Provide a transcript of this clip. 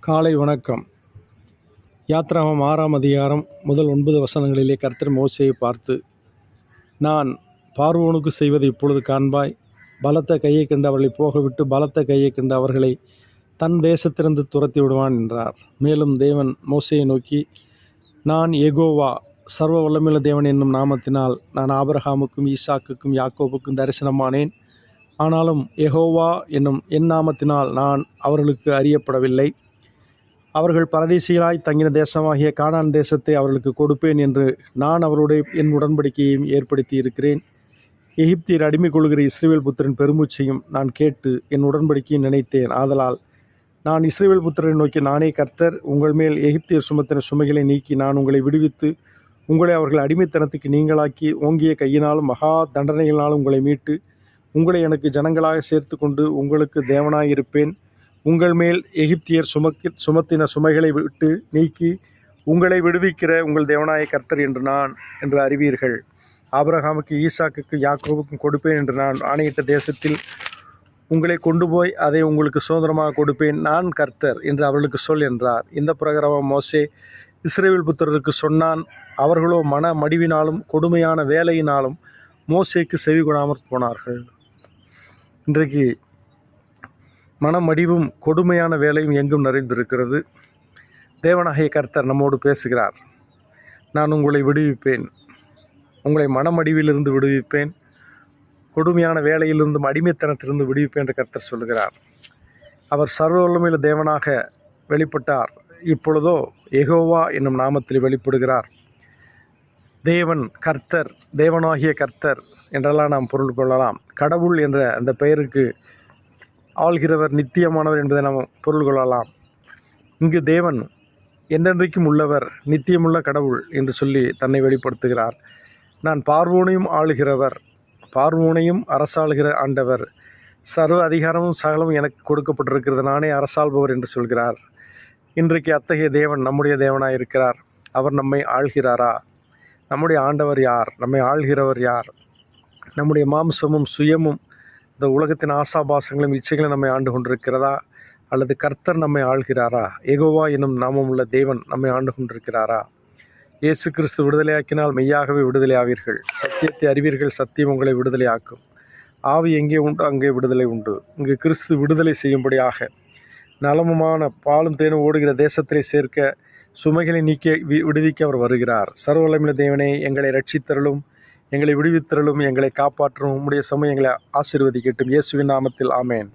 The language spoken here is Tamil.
காலை வணக்கம். யாத்ராகமம் 6ஆம் அதிகாரம் முதல் 9 வசனங்களிலே கர்த்தர் மோசேயை பார்த்து, நான் பார்வோனுக்கு செய்வதை இப்பொழுது காண்பாய். பலத்த கையை கண்டு அவர்களை போகவிட்டு பலத்த கையை கண்டு அவர்களை தன் தேசத்திலிருந்து துரத்தி விடுவான் என்றார். மேலும் தேவன் மோசேயை நோக்கி, நான் யெகோவா சர்வ வல்லமையுள்ள தேவன் என்னும் நாமத்தினால் நான் ஆபிரகாமுக்கும் ஈசாக்குக்கும் யாக்கோபுக்கும் தரிசனமானேன். ஆனாலும் யெகோவா என்னும் என் நாமத்தினால் நான் அவர்களுக்கு அறியப்படவில்லை. அவர்கள் பரதேசிகளாய் தங்கின தேசமாகிய கானான் தேசத்தை அவர்களுக்கு கொடுப்பேன் என்று நான் அவருடைய என் உடன்படிக்கையையும் ஏற்படுத்தி இருக்கிறேன். எகிப்தியர் அடிமை கொள்கிற இஸ்ரவேல் புத்திரன் பெருமூச்சையும் நான் கேட்டு என் உடன்படிக்கையை நினைத்தேன். ஆதலால் நான் இஸ்ரவேல் புத்திரனை நோக்கி, நானே கர்த்தர், உங்கள் மேல் எகிப்தியர் சுமத்தின சுமைகளை நீக்கி நான் உங்களை விடுவித்து உங்களை அவர்கள் அடிமைத்தனத்துக்கு நீங்களாக்கி ஓங்கிய கையினாலும் மகா தண்டனைகளினாலும் உங்களை மீட்டு உங்களை எனக்கு ஜனங்களாக சேர்த்து கொண்டு உங்களுக்கு தேவனாயிருப்பேன். உங்கள் மேல் எகிப்தியர் சுமத்தின சுமைகளை விட்டு நீக்கி உங்களை விடுவிக்கிற உங்கள் தேவனாய கர்த்தர் என்று அறிவீர்கள். ஆபிரகாமுக்கு ஈசாக்குக்கு யாக்கோபுக்கும் கொடுப்பேன் என்று நான் ஆணையிட்ட தேசத்தில் உங்களை கொண்டு போய் அதை உங்களுக்கு சுதந்திரமாக கொடுப்பேன். நான் கர்த்தர் என்று அவர்களுக்கு சொல் என்றார். இந்த பிரகாரம் மோசே இஸ்ரவேல் புத்திரருக்கு சொன்னான். அவர்களோ மன மடிவினாலும் கொடுமையான வேலையினாலும் மோசேக்கு செவி கொடாமற் போனார்கள். இன்றைக்கு மனமடிவும் கொடுமையான வேலையும் எங்கும் நிறைந்திருக்கிறது. தேவனாகிய கர்த்தர் நம்மோடு பேசுகிறார். நான் உங்களை விடுவிப்பேன், உங்களை மனமடிவிலிருந்து விடுவிப்பேன், கொடுமையான வேலையிலிருந்தும் அடிமைத்தனத்திலிருந்து விடுவிப்பேன் என்று கர்த்தர் சொல்கிறார். அவர் சர்வ வல்லமையுள்ள தேவனாக வெளிப்பட்டார். இப்பொழுதோ யெகோவா என்னும் நாமத்தில் வெளிப்படுகிறார். தேவன் கர்த்தர், தேவனாகிய கர்த்தர் என்றெல்லாம் நாம் பொருள் கொள்ளலாம். கடவுள் என்ற அந்த பெயருக்கு ஆள்கிறவர், நித்தியமானவர் என்பதை நாம் பொருள் கொள்ளலாம். இங்கு தேவன் என்றென்றைக்கும் உள்ளவர், நித்தியமுள்ள கடவுள் என்று சொல்லி தன்னை வெளிப்படுத்துகிறார். நான் பார்வோனையும் ஆளுகிறவர், பார்வோனையும் அரசாளுகிற ஆண்டவர், சர்வ அதிகாரமும் சகலமும் எனக்கு கொடுக்கப்பட்டிருக்கிறது, நானே அரசாள்பவர் என்று சொல்கிறார். இன்றைக்கு அத்தகைய தேவன் நம்முடைய தேவனாக இருக்கிறார். அவர் நம்மை ஆள்கிறாரா? நம்முடைய ஆண்டவர் யார்? நம்மை ஆள்கிறவர் யார்? நம்முடைய மாம்சமும் சுயமும் இந்த உலகத்தின் ஆசாபாசங்களும் இச்சைகளும் நம்மை ஆண்டு கொண்டிருக்கிறதா? அல்லது கர்த்தர் நம்மை ஆள்கிறாரா? யெகோவா என்னும் நாமம் உள்ள தேவன் நம்மை ஆண்டு கொண்டிருக்கிறாரா? இயேசு கிறிஸ்து விடுதலையாக்கினால் மெய்யாகவே விடுதலை ஆவீர்கள். சத்தியத்தை அறிவீர்கள், சத்தியம் உங்களை விடுதலை ஆக்கும். ஆவி எங்கே உண்டு அங்கே விடுதலை உண்டு. இங்கு கிறிஸ்து விடுதலை செய்யும்படியாக நலமுமான பாலும் தேனும் ஓடுகிற தேசத்திலே சேர்க்க, சுமைகளை நீக்கி விடுவிக்க அவர் வருகிறார். சர்வ வல்லமையுள்ள தேவனே, எங்களை ரட்சித்தருளும், எங்களை விடுவித்தருளும், எங்களை காப்பாற்றும். உம்முடைய சமயம் எங்களை ஆசீர்வதிக்கட்டும். இயேசுவின் நாமத்தில் ஆமேன்.